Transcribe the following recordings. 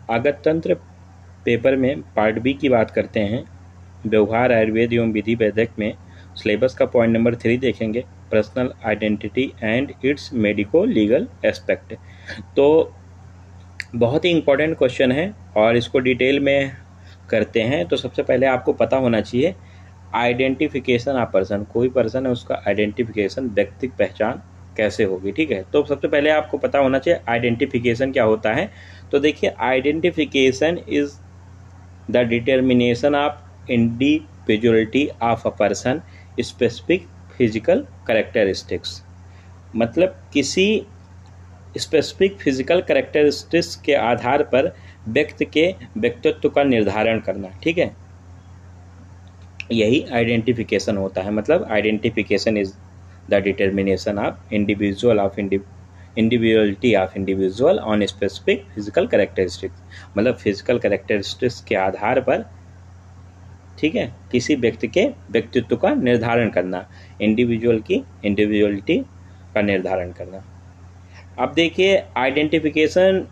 आगत तंत्र पेपर में पार्ट बी की बात करते हैं। व्यवहार आयुर्वेद एवं विधि वैद्यक में सिलेबस का पॉइंट नंबर 3 देखेंगे, personal identity and it's medico legal aspect. तो बहुत ही इम्पोर्टेंट क्वेश्चन है और इसको डिटेल में करते हैं। तो सबसे पहले आपको पता होना चाहिए आइडेंटिफिकेशन ऑफ पर्सन, कोई पर्सन है उसका आइडेंटिफिकेशन, व्यक्तिगत पहचान कैसे होगी, ठीक है। तो सबसे पहले आपको पता होना चाहिए आइडेंटिफिकेशन क्या होता है। तो देखिए, identification is the determination of individuality of a person specific physical characteristics, मतलब किसी स्पेसिफिक फिजिकल कैरेक्टरिस्टिक्स के आधार पर व्यक्ति के व्यक्तित्व का निर्धारण करना, ठीक है, यही आइडेंटिफिकेशन होता है। मतलब identification is the determination of individuality of individual on specific physical characteristics, मतलब फिजिकल कैरेक्टरिस्टिक्स के आधार पर, ठीक है, किसी व्यक्ति के व्यक्तित्व का निर्धारण करना, इंडिविजुअल की इंडिविजुअलिटी का निर्धारण करना। अब देखिए, identification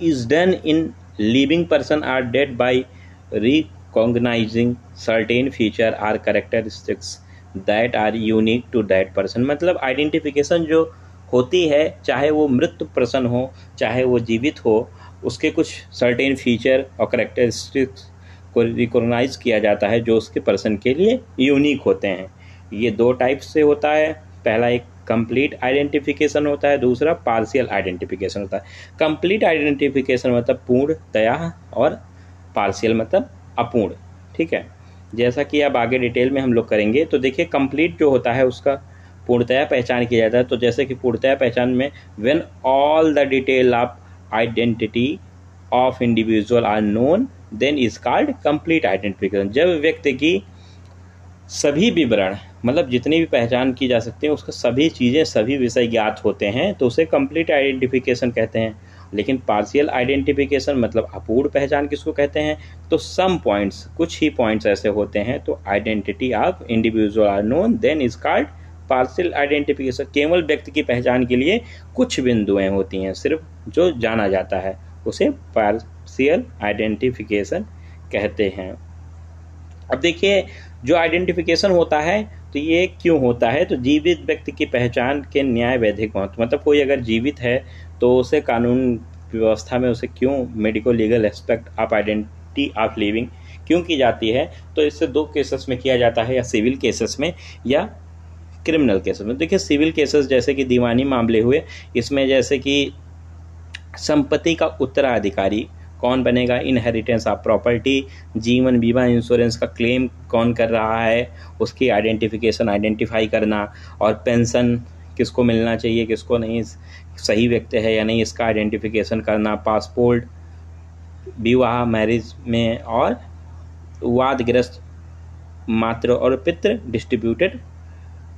is done in living person or dead by recognizing certain feature or characteristics that are unique to that person. मतलब आइडेंटिफिकेशन जो होती है, चाहे वो मृत पर्सन हो चाहे वो जीवित हो, उसके कुछ सर्टेन फीचर और कैरेक्टरिस्टिक्स को रिकॉग्नाइज किया जाता है जो उसके पर्सन के लिए यूनिक होते हैं। ये दो टाइप से होता है, पहला एक कंप्लीट आइडेंटिफिकेशन होता है, दूसरा पार्शियल आइडेंटिफिकेशन होता है। कंप्लीट आइडेंटिफिकेशन मतलब पूर्णतया और पार्शियल मतलब अपूर्ण, ठीक है। जैसा कि अब आगे डिटेल में हम लोग करेंगे। तो देखिए, कंप्लीट जो होता है उसका पूर्णतया पहचान किया जाता है। तो जैसे कि पूर्णतया पहचान में when all the detail of identity of individual are known then is called complete identification. जब व्यक्ति की सभी विवरण, मतलब जितनी भी पहचान की जा सकती है उसका सभी चीज़ें सभी विषय ज्ञात होते हैं तो उसे कंप्लीट आइडेंटिफिकेशन कहते हैं। लेकिन पार्शियल आइडेंटिफिकेशन मतलब अपूर्ण पहचान किसको कहते हैं? तो सम पॉइंट्स, कुछ ही पॉइंट्स ऐसे होते हैं। तो identity of individual are known then is called partial identification. केवल व्यक्ति की पहचान के लिए कुछ बिंदुएं होती हैं सिर्फ जो जाना जाता है, उसे पार्शियल आइडेंटिफिकेशन कहते हैं। अब देखिए, जो आइडेंटिफिकेशन होता है तो ये क्यों होता है? तो जीवित व्यक्ति की पहचान के न्याय वैधिक महत्व, मतलब कोई अगर जीवित है तो उसे कानून व्यवस्था में उसे क्यों medico legal aspect of identity of living क्यों की जाती है? तो इससे दो केसेस में किया जाता है, या सिविल केसेस में या क्रिमिनल केसेस में। देखिए, सिविल केसेस जैसे कि दीवानी मामले हुए, इसमें जैसे कि संपत्ति का उत्तराधिकारी कौन बनेगा, इनहेरिटेंस ऑफ प्रॉपर्टी, जीवन बीमा इंश्योरेंस का क्लेम कौन कर रहा है, उसकी आइडेंटिफिकेशन आइडेंटिफाई करना, और पेंशन किसको मिलना चाहिए किसको नहीं, सही व्यक्ति है या नहीं, इसका आइडेंटिफिकेशन करना, पासपोर्ट, विवाह मैरिज में, और वादग्रस्त मातृ और पितृ डिस्ट्रीब्यूटेड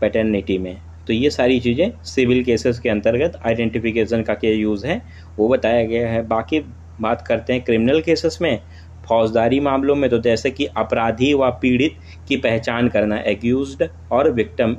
पैटर्निटी में। तो ये सारी चीज़ें सिविल केसेस के अंतर्गत आइडेंटिफिकेशन का क्या यूज़ है वो बताया गया है। बाकी बात करते हैं क्रिमिनल केसेस में, फौजदारी मामलों में। तो जैसे कि अपराधी व पीड़ित की पहचान करना, एक्यूज्ड और विक्टिम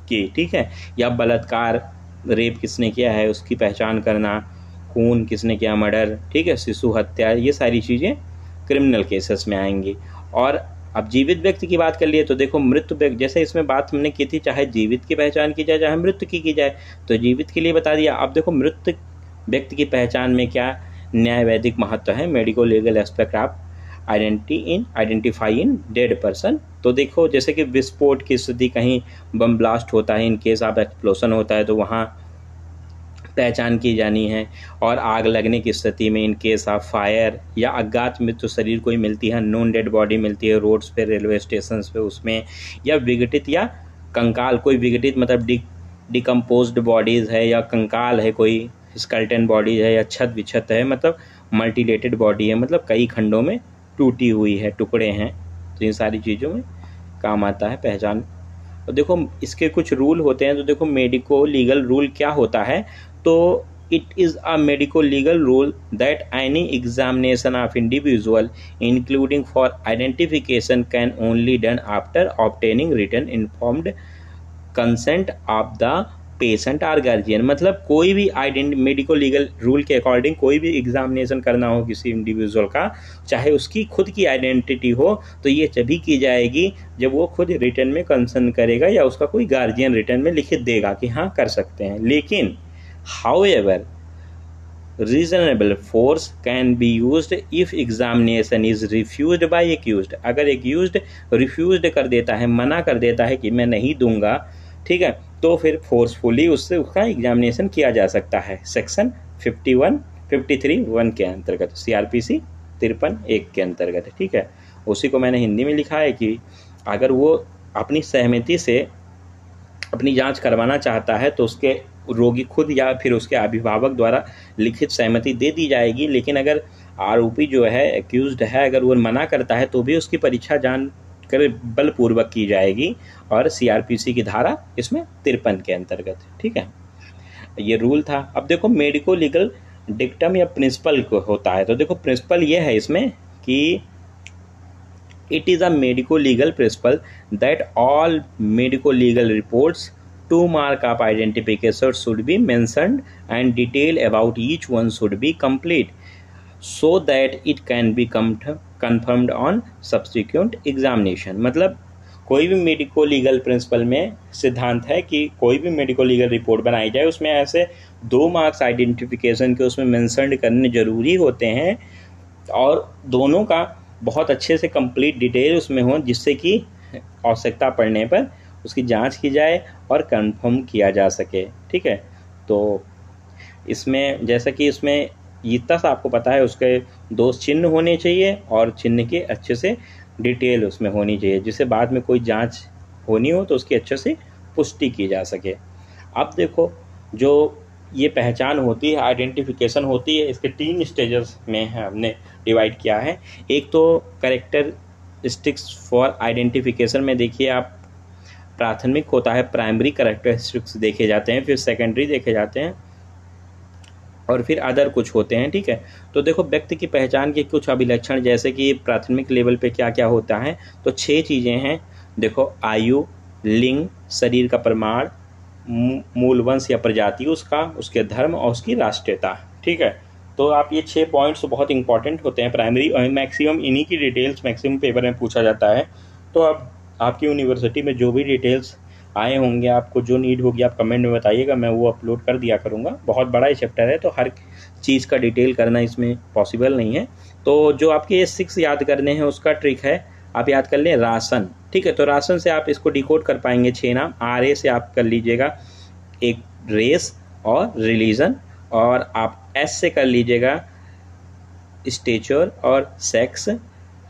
की, ठीक है, या बलात्कार, रेप किसने किया है उसकी पहचान करना, खून किसने किया, मर्डर, ठीक है, शिशु हत्या, ये सारी चीज़ें क्रिमिनल केसेस में आएंगी। और अब जीवित व्यक्ति की बात कर लिए तो देखो, मृत व्यक्ति, जैसे इसमें बात हमने की थी चाहे जीवित की पहचान की जाए चाहे मृत की जाए, तो जीवित के लिए बता दिया। अब देखो, मृत व्यक्ति की पहचान में क्या न्याय वैधिक महत्व है, medico legal aspect of identify in dead person. तो देखो, जैसे कि विस्फोट की स्थिति, कहीं बम ब्लास्ट होता है, इन केस ऑफ एक्सप्लोजन होता है तो वहाँ पहचान की जानी है। और आग लगने की स्थिति में इन केस ऑफ फायर, या अज्ञात मृत्यु शरीर कोई मिलती है, नॉन डेड बॉडी मिलती है रोड्स पे, रेलवे स्टेशन पे, उसमें, या विघटित या कंकाल, कोई विघटित मतलब डिकम्पोज्ड बॉडीज़ है, या कंकाल है, कोई स्केलेटन बॉडी है, या छत विछत है, मतलब मल्टीलेटेड बॉडी है, मतलब कई खंडों में टूटी हुई है, टुकड़े हैं। तो इन सारी चीज़ों में काम आता है पहचान। और देखो, इसके कुछ रूल होते हैं। तो देखो, मेडिको लीगल रूल क्या होता है? तो it is a medico legal rule that any examination of individual including for identification can only done after obtaining written informed consent of the patient or guardian, मतलब कोई भी मेडिको लीगल रूल के according कोई भी examination करना हो किसी individual का, चाहे उसकी खुद की आइडेंटिटी हो, तो ये तभी की जाएगी जब वो खुद रिटर्न में कंसर्न करेगा या उसका कोई गार्जियन रिटर्न में लिखित देगा कि हाँ कर सकते हैं। लेकिन however reasonable force can be used if examination is refused by accused। अगर accused refused कर देता है, मना कर देता है कि मैं नहीं दूंगा, ठीक है, तो फिर फोर्सफुली उससे उसका एग्जामिनेशन किया जा सकता है। सेक्शन 53(1) के अंतर्गत, CRPC 53(1) के अंतर्गत, ठीक है। उसी को मैंने हिंदी में लिखा है कि अगर वो अपनी सहमति से अपनी जांच करवाना चाहता है तो उसके रोगी खुद या फिर उसके अभिभावक द्वारा लिखित सहमति दे दी जाएगी। लेकिन अगर आरोपी जो है, एक्यूज्ड है, अगर वो मना करता है तो भी उसकी परीक्षा जान कर बलपूर्वक की जाएगी, और CRPC की धारा इसमें 53 के अंतर्गत, ठीक है। ये रूल था। अब देखो मेडिको लीगल डिक्टम या प्रिंसिपल होता है, तो देखो प्रिंसिपल ये है इसमें कि it is a medico-legal principle that all medico-legal reports 2 mark of identification should be mentioned and detail about each one should be complete so that it can be confirmed on subsequent examination। मतलब कोई भी medico legal principal में सिद्धांत है कि कोई भी medico legal report बनाई जाए उसमें ऐसे 2 मार्क्स आइडेंटिफिकेशन के उसमें मेंशन करने जरूरी होते हैं, और दोनों का बहुत अच्छे से कंप्लीट डिटेल उसमें हो, जिससे कि आवश्यकता पड़ने पर उसकी जांच की जाए और कंफर्म किया जा सके, ठीक है। तो इसमें जैसा कि इसमें इतना सा आपको पता है, उसके 2 चिन्ह होने चाहिए और चिन्ह के अच्छे से डिटेल उसमें होनी चाहिए, जिससे बाद में कोई जांच होनी हो तो उसकी अच्छे से पुष्टि की जा सके। अब देखो जो ये पहचान होती है, आइडेंटिफिकेशन होती है, इसके 3 स्टेजेस में हमने डिवाइड किया है। एक तो कैरेक्टरिस्टिक्स फॉर आइडेंटिफिकेशन में देखिए आप, प्राथमिक होता है, प्राइमरी कैरेक्टरिस्टिक्स देखे जाते हैं, फिर सेकेंडरी देखे जाते हैं, और फिर अदर कुछ होते हैं, ठीक है। तो देखो व्यक्ति की पहचान के कुछ अभिलक्षण, जैसे कि प्राथमिक लेवल पे क्या क्या होता है, तो 6 चीज़ें हैं। देखो आयु, लिंग, शरीर का प्रमाण, मूल वंश या प्रजाति उसका, उसके धर्म और उसकी राष्ट्रीयता, ठीक है। तो आप ये 6 पॉइंट्स बहुत इंपॉर्टेंट होते हैं प्राइमरी, और मैक्सिमम इन्हीं की डिटेल्स मैक्सिमम पेपर में पूछा जाता है। तो अब आपकी यूनिवर्सिटी में जो भी डिटेल्स आए होंगे, आपको जो नीड होगी आप कमेंट में बताइएगा, मैं वो अपलोड कर दिया करूँगा। बहुत बड़ा ये चैप्टर है तो हर चीज़ का डिटेल करना इसमें पॉसिबल नहीं है। तो जो आपके ये 6 याद करने हैं उसका ट्रिक है, आप याद कर लें राशन, ठीक है। तो राशन से आप इसको डिकोड कर पाएंगे 6 नाम। RA से आप कर लीजिएगा एक रेस और रिलीजन, और आप S से कर लीजिएगा स्टेचर और सेक्स,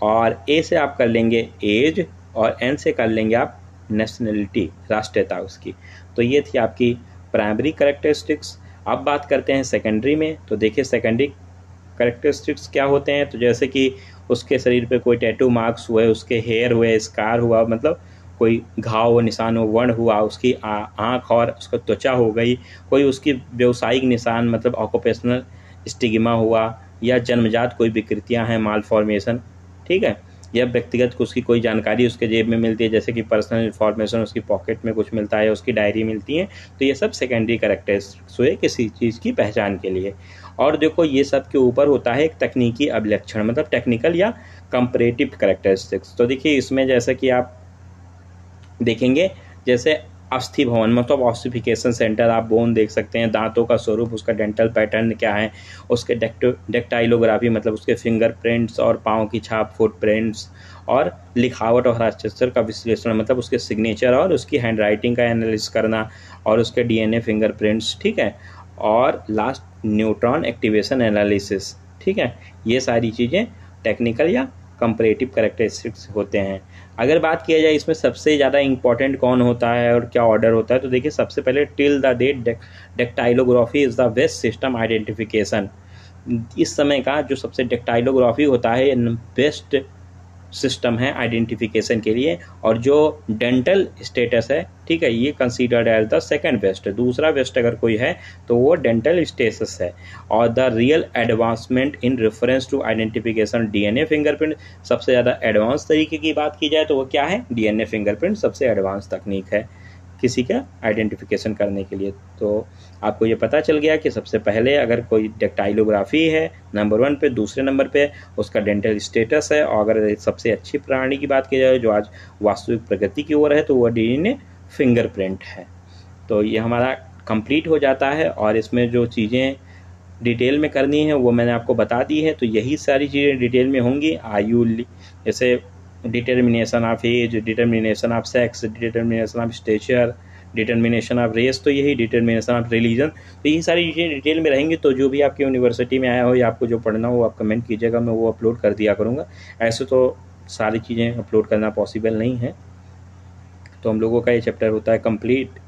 और A से आप कर लेंगे एज, और N से कर लेंगे आप नेशनलिटी, राष्ट्रीयता उसकी। तो ये थी आपकी प्राइमरी कैरेक्टरिस्टिक्स। अब बात करते हैं सेकेंडरी में। तो देखिए सेकेंडरी कैरेक्टरिस्टिक्स क्या होते हैं, तो जैसे कि उसके शरीर पे कोई टैटू मार्क्स हुए, उसके हेयर हुए, स्कार हुआ, मतलब कोई घाव निशान हो, वर्ण हुआ, उसकी आँख और उसका त्वचा हो गई, कोई उसकी व्यावसायिक निशान मतलब ऑक्यूपेशनल स्टिग्मा हुआ, या जन्मजात कोई विकृतियां हैं, माल फॉर्मेशन, ठीक है, या व्यक्तिगत उसकी कोई जानकारी उसके जेब में मिलती है, जैसे कि पर्सनल इन्फॉर्मेशन उसकी पॉकेट में कुछ मिलता है, उसकी डायरी मिलती है, तो ये सब सेकेंडरी कैरेक्टरिस्टिक्स हुए किसी चीज़ की पहचान के लिए। और देखो ये सब के ऊपर होता है एक तकनीकी अभिलक्षण, मतलब टेक्निकल या कंपैरेटिव कैरेक्टरिस्टिक्स। तो देखिए इसमें जैसा कि आप देखेंगे, जैसे अस्थि भवन मतलब ऑस्टिफिकेशन सेंटर, आप बोन देख सकते हैं, दांतों का स्वरूप, उसका डेंटल पैटर्न क्या है, उसके डेक्टाइलोग्राफी मतलब उसके फिंगरप्रिंट्स और पाँव की छाप फुटप्रिंट्स, और लिखावट और हस्ताक्षर का विश्लेषण मतलब उसके सिग्नेचर और उसकी हैंडराइटिंग का एनालिसिस करना, और उसके DNA फिंगरप्रिंट्स, ठीक है, और लास्ट न्यूट्रॉन एक्टिवेशन एनालिसिस, ठीक है। ये सारी चीज़ें टेक्निकल या कंपैरेटिव कैरेक्टरिस्टिक्स होते हैं। अगर बात किया जाए इसमें सबसे ज़्यादा इंपॉर्टेंट कौन होता है और क्या ऑर्डर होता है, तो देखिए सबसे पहले till the date dactylography is the best system identification. इस समय का जो सबसे डेक्टाइलोग्राफी होता है बेस्ट सिस्टम है आइडेंटिफिकेशन के लिए, और जो डेंटल स्टेटस है, ठीक है, ये considered as the second best. दूसरा बेस्ट अगर कोई है तो वो डेंटल स्टेटस है। और the real advancement in reference to identification DNA fingerprint, सबसे ज़्यादा एडवांस तरीके की बात की जाए तो वो क्या है, DNA फिंगरप्रिंट सबसे एडवांस तकनीक है। किसी का आइडेंटिफिकेशन करने के लिए। तो आपको ये पता चल गया कि सबसे पहले अगर कोई डेक्टाइलोग्राफी है नंबर 1 पे, दूसरे नंबर पे उसका डेंटल स्टेटस है, और अगर सबसे अच्छी प्रणाली की बात की जाए जो आज वास्तविक प्रगति की ओर है तो वह डीएनए फिंगरप्रिंट है। तो ये हमारा कंप्लीट हो जाता है, और इसमें जो चीज़ें डिटेल में करनी है वो मैंने आपको बता दी है। तो यही सारी चीज़ें डिटेल में होंगी। आयु, जैसे determination of age, determination of sex, determination of stature, determination of race, तो यही डिटर्मिनेशन ऑफ रिलीजन, तो यही सारी चीज़ें डिटेल में रहेंगी। तो जो भी आपकी यूनिवर्सिटी में आया हो या आपको जो पढ़ना हो आप कमेंट कीजिएगा, मैं वो अपलोड कर दिया करूँगा। ऐसे तो सारी चीज़ें अपलोड करना पॉसिबल नहीं है। तो हम लोगों का ये चैप्टर होता है कंप्लीट।